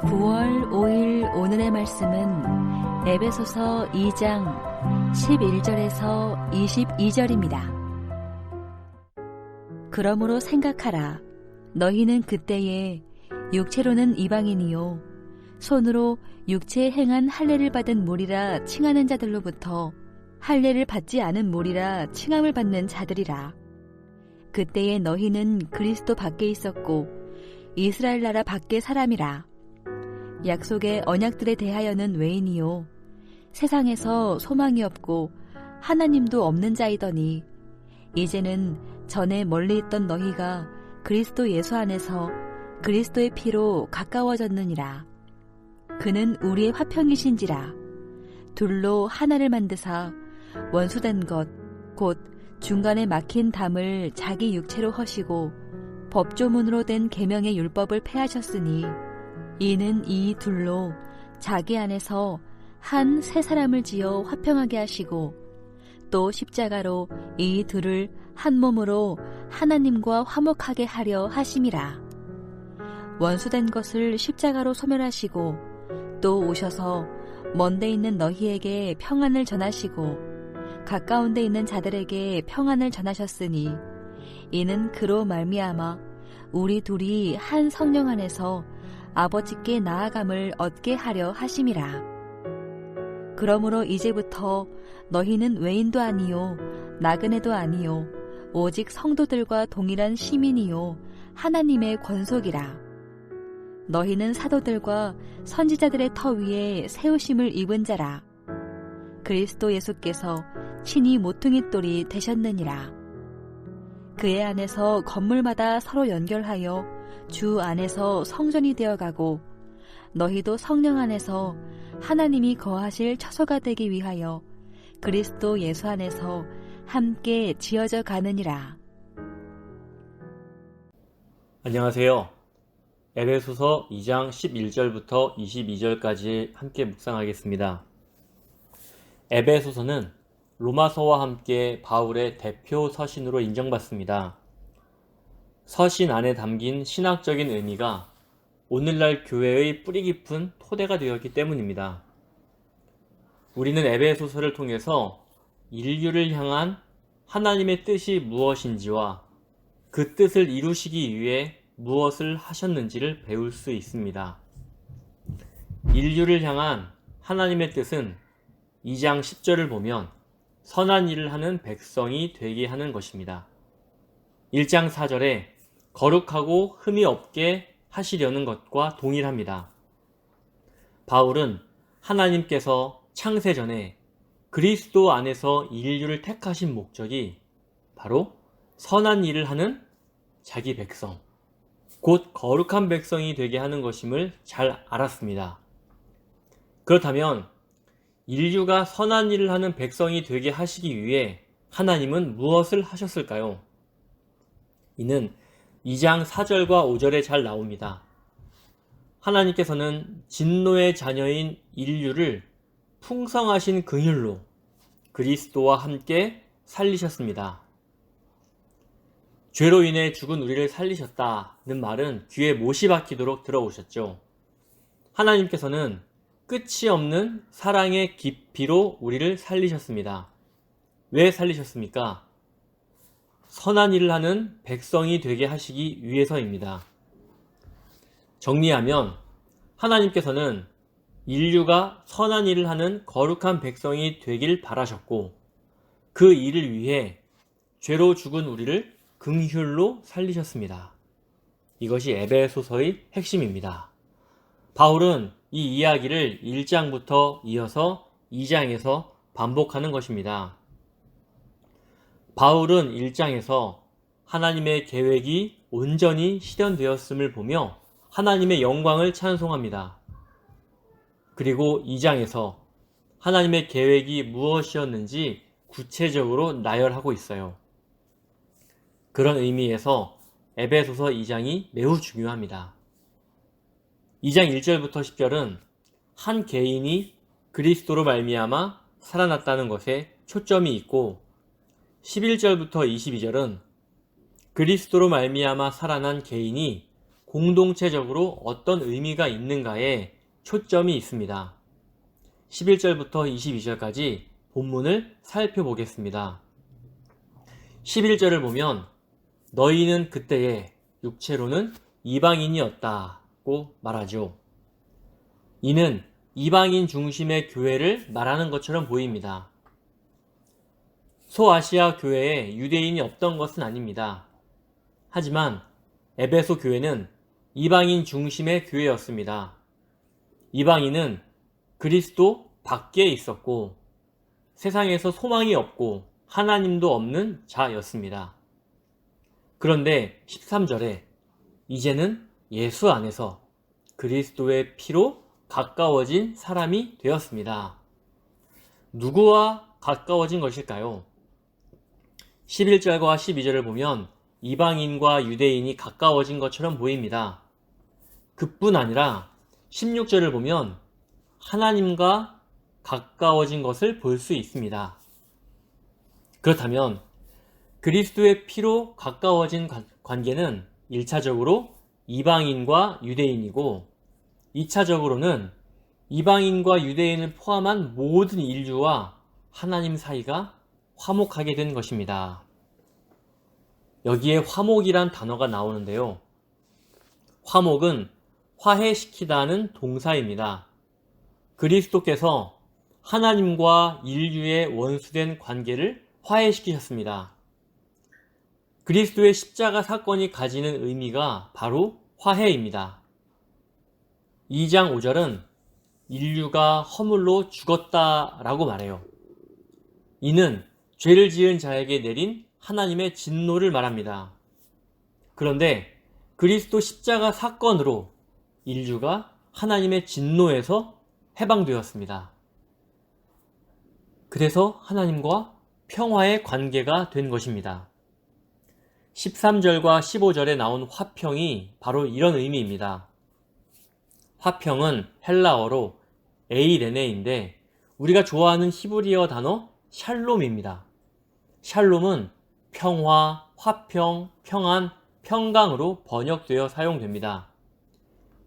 9월 5일 오늘의 말씀은 에베소서 2장 11절에서 22절입니다. 그러므로 생각하라. 너희는 그때에 육체로는 이방인이요 손으로 육체에 행한 할례를 받은 무리라 칭하는 자들로부터 할례를 받지 않은 무리라 칭함을 받는 자들이라. 그때에 너희는 그리스도 밖에 있었고 이스라엘 나라 밖의 사람이라. 약속의 언약들에 대하여는 외인이요 세상에서 소망이 없고 하나님도 없는 자이더니 이제는 전에 멀리 있던 너희가 그리스도 예수 안에서 그리스도의 피로 가까워졌느니라. 그는 우리의 화평이신지라. 둘로 하나를 만드사 원수된 것 곧 중간에 막힌 담을 자기 육체로 허시고 법조문으로 된 계명의 율법을 폐하셨으니 이는 이 둘로 자기 안에서 한 새 사람을 지어 화평하게 하시고 또 십자가로 이 둘을 한 몸으로 하나님과 화목하게 하려 하심이라. 원수된 것을 십자가로 소멸하시고 또 오셔서 먼데 있는 너희에게 평안을 전하시고 가까운 데 있는 자들에게 평안을 전하셨으니 이는 그로 말미암아 우리 둘이 한 성령 안에서 아버지께 나아감을 얻게 하려 하심이라. 그러므로 이제부터 너희는 외인도 아니요 나그네도 아니요 오직 성도들과 동일한 시민이요 하나님의 권속이라. 너희는 사도들과 선지자들의 터 위에 세우심을 입은 자라. 그리스도 예수께서 친히 모퉁이돌이 되셨느니라. 그의 안에서 건물마다 서로 연결하여 주 안에서 성전이 되어가고 너희도 성령 안에서 하나님이 거하실 처소가 되기 위하여 그리스도 예수 안에서 함께 지어져 가느니라. 안녕하세요. 에베소서 2장 11절부터 22절까지 함께 묵상하겠습니다. 에베소서는 로마서와 함께 바울의 대표 서신으로 인정받습니다. 서신 안에 담긴 신학적인 의미가 오늘날 교회의 뿌리 깊은 토대가 되었기 때문입니다. 우리는 에베소서를 통해서 인류를 향한 하나님의 뜻이 무엇인지와 그 뜻을 이루시기 위해 무엇을 하셨는지를 배울 수 있습니다. 인류를 향한 하나님의 뜻은 2장 10절을 보면 선한 일을 하는 백성이 되게 하는 것입니다. 1장 4절에 거룩하고 흠이 없게 하시려는 것과 동일합니다. 바울은 하나님께서 창세 전에 그리스도 안에서 인류를 택하신 목적이 바로 선한 일을 하는 자기 백성, 곧 거룩한 백성이 되게 하는 것임을 잘 알았습니다. 그렇다면 인류가 선한 일을 하는 백성이 되게 하시기 위해 하나님은 무엇을 하셨을까요? 이는 2장 4절과 5절에 잘 나옵니다. 하나님께서는 진노의 자녀인 인류를 풍성하신 긍휼로 그리스도와 함께 살리셨습니다. 죄로 인해 죽은 우리를 살리셨다는 말은 귀에 못이 박히도록 들어오셨죠. 하나님께서는 끝이 없는 사랑의 깊이로 우리를 살리셨습니다. 왜 살리셨습니까? 선한 일을 하는 백성이 되게 하시기 위해서입니다. 정리하면 하나님께서는 인류가 선한 일을 하는 거룩한 백성이 되길 바라셨고 그 일을 위해 죄로 죽은 우리를 긍휼로 살리셨습니다. 이것이 에베소서의 핵심입니다. 바울은 이 이야기를 1장부터 이어서 2장에서 반복하는 것입니다. 바울은 1장에서 하나님의 계획이 온전히 실현되었음을 보며 하나님의 영광을 찬송합니다. 그리고 2장에서 하나님의 계획이 무엇이었는지 구체적으로 나열하고 있어요. 그런 의미에서 에베소서 2장이 매우 중요합니다. 2장 1절부터 10절은 한 개인이 그리스도로 말미암아 살아났다는 것에 초점이 있고 11절부터 22절은 그리스도로 말미암아 살아난 개인이 공동체적으로 어떤 의미가 있는가에 초점이 있습니다. 11절부터 22절까지 본문을 살펴보겠습니다. 11절을 보면 너희는 그때에 육체로는 이방인이었다고 말하죠. 이는 이방인 중심의 교회를 말하는 것처럼 보입니다. 소아시아 교회에 유대인이 없던 것은 아닙니다. 하지만 에베소 교회는 이방인 중심의 교회였습니다. 이방인은 그리스도 밖에 있었고 세상에서 소망이 없고 하나님도 없는 자였습니다. 그런데 13절에 이제는 예수 안에서 그리스도의 피로 가까워진 사람이 되었습니다. 누구와 가까워진 것일까요? 11절과 12절을 보면 이방인과 유대인이 가까워진 것처럼 보입니다. 그뿐 아니라 16절을 보면 하나님과 가까워진 것을 볼 수 있습니다. 그렇다면 그리스도의 피로 가까워진 관계는 1차적으로 이방인과 유대인이고 2차적으로는 이방인과 유대인을 포함한 모든 인류와 하나님 사이가 화목하게 된 것입니다. 여기에 화목이란 단어가 나오는데요. 화목은 화해시키다는 동사입니다. 그리스도께서 하나님과 인류의 원수된 관계를 화해시키셨습니다. 그리스도의 십자가 사건이 가지는 의미가 바로 화해입니다. 2장 5절은 인류가 허물로 죽었다라고 말해요. 이는 죄를 지은 자에게 내린 하나님의 진노를 말합니다. 그런데 그리스도 십자가 사건으로 인류가 하나님의 진노에서 해방되었습니다. 그래서 하나님과 평화의 관계가 된 것입니다. 13절과 15절에 나온 화평이 바로 이런 의미입니다. 화평은 헬라어로 에이레네인데 우리가 좋아하는 히브리어 단어 샬롬입니다. 샬롬은 평화, 화평, 평안, 평강으로 번역되어 사용됩니다.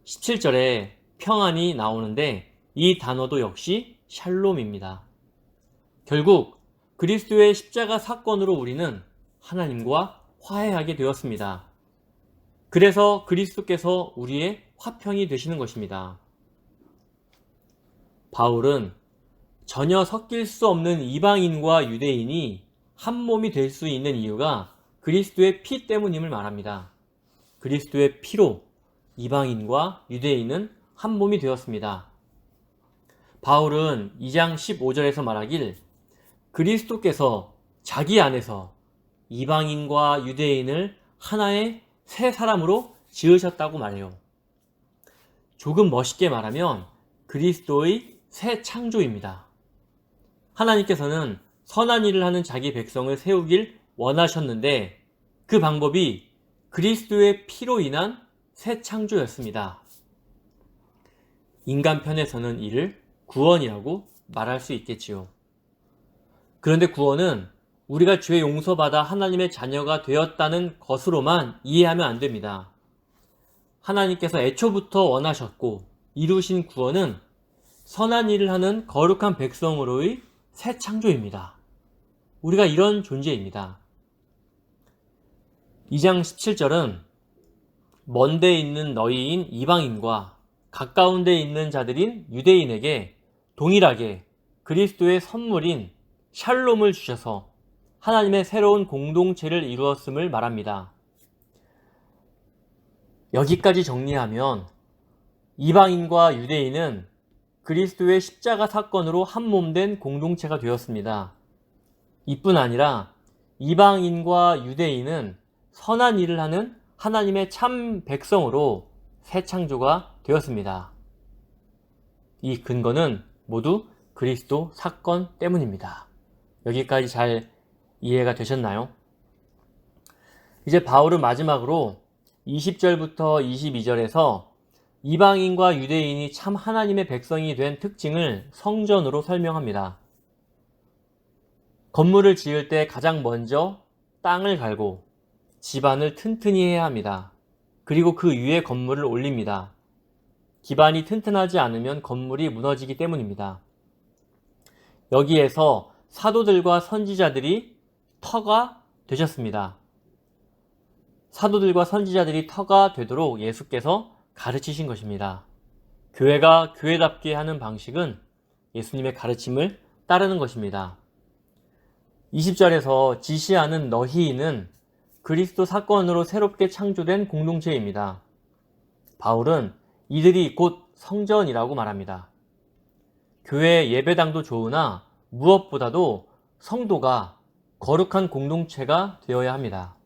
17절에 평안이 나오는데 이 단어도 역시 샬롬입니다. 결국 그리스도의 십자가 사건으로 우리는 하나님과 화해하게 되었습니다. 그래서 그리스도께서 우리의 화평이 되시는 것입니다. 바울은 전혀 섞일 수 없는 이방인과 유대인이 한 몸이 될 수 있는 이유가 그리스도의 피 때문임을 말합니다. 그리스도의 피로 이방인과 유대인은 한 몸이 되었습니다. 바울은 2장 15절에서 말하길 그리스도께서 자기 안에서 이방인과 유대인을 하나의 새 사람으로 지으셨다고 말해요. 조금 멋있게 말하면 그리스도의 새 창조입니다. 하나님께서는 선한 일을 하는 자기 백성을 세우길 원하셨는데 그 방법이 그리스도의 피로 인한 새 창조였습니다. 인간 편에서는 이를 구원이라고 말할 수 있겠지요. 그런데 구원은 우리가 죄 용서받아 하나님의 자녀가 되었다는 것으로만 이해하면 안 됩니다. 하나님께서 애초부터 원하셨고 이루신 구원은 선한 일을 하는 거룩한 백성으로의 새 창조입니다. 우리가 이런 존재입니다. 2장 17절은 먼 데 있는 너희인 이방인과 가까운 데 있는 자들인 유대인에게 동일하게 그리스도의 선물인 샬롬을 주셔서 하나님의 새로운 공동체를 이루었음을 말합니다. 여기까지 정리하면 이방인과 유대인은 그리스도의 십자가 사건으로 한 몸 된 공동체가 되었습니다. 이뿐 아니라 이방인과 유대인은 선한 일을 하는 하나님의 참 백성으로 새 창조가 되었습니다. 이 근거는 모두 그리스도 사건 때문입니다. 여기까지 잘 이해가 되셨나요? 이제 바울은 마지막으로 20절부터 22절에서 이방인과 유대인이 참 하나님의 백성이 된 특징을 성전으로 설명합니다. 건물을 지을 때 가장 먼저 땅을 갈고 집안을 튼튼히 해야 합니다. 그리고 그 위에 건물을 올립니다. 기반이 튼튼하지 않으면 건물이 무너지기 때문입니다. 여기에서 사도들과 선지자들이 터가 되셨습니다. 사도들과 선지자들이 터가 되도록 예수께서 가르치신 것입니다. 교회가 교회답게 하는 방식은 예수님의 가르침을 따르는 것입니다. 20절에서 지시하는 너희는 그리스도 사건으로 새롭게 창조된 공동체입니다. 바울은 이들이 곧 성전이라고 말합니다. 교회 예배당도 좋으나 무엇보다도 성도가 거룩한 공동체가 되어야 합니다.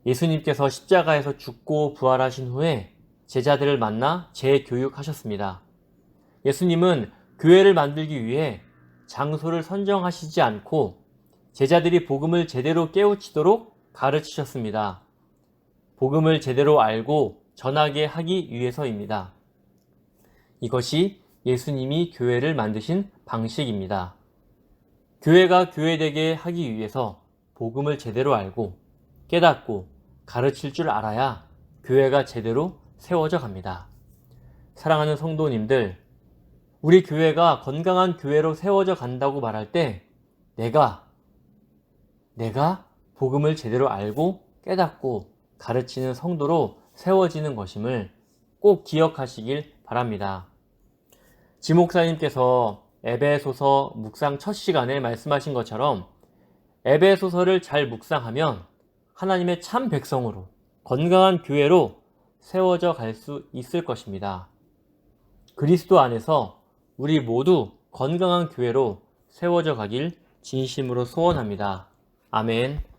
예수님께서 십자가에서 죽고 부활하신 후에 제자들을 만나 재교육하셨습니다. 예수님은 교회를 만들기 위해 장소를 선정하시지 않고 제자들이 복음을 제대로 깨우치도록 가르치셨습니다. 복음을 제대로 알고 전하게 하기 위해서입니다. 이것이 예수님이 교회를 만드신 방식입니다. 교회가 교회되게 하기 위해서 복음을 제대로 알고 깨닫고 가르칠 줄 알아야 교회가 제대로 세워져 갑니다. 사랑하는 성도님들, 우리 교회가 건강한 교회로 세워져 간다고 말할 때 내가 복음을 제대로 알고 깨닫고 가르치는 성도로 세워지는 것임을 꼭 기억하시길 바랍니다. 지목사님께서 에베소서 묵상 첫 시간에 말씀하신 것처럼 에베소서를 잘 묵상하면 하나님의 참 백성으로 건강한 교회로 세워져 갈 수 있을 것입니다. 그리스도 안에서 우리 모두 건강한 교회로 세워져 가길 진심으로 소원합니다. 아멘.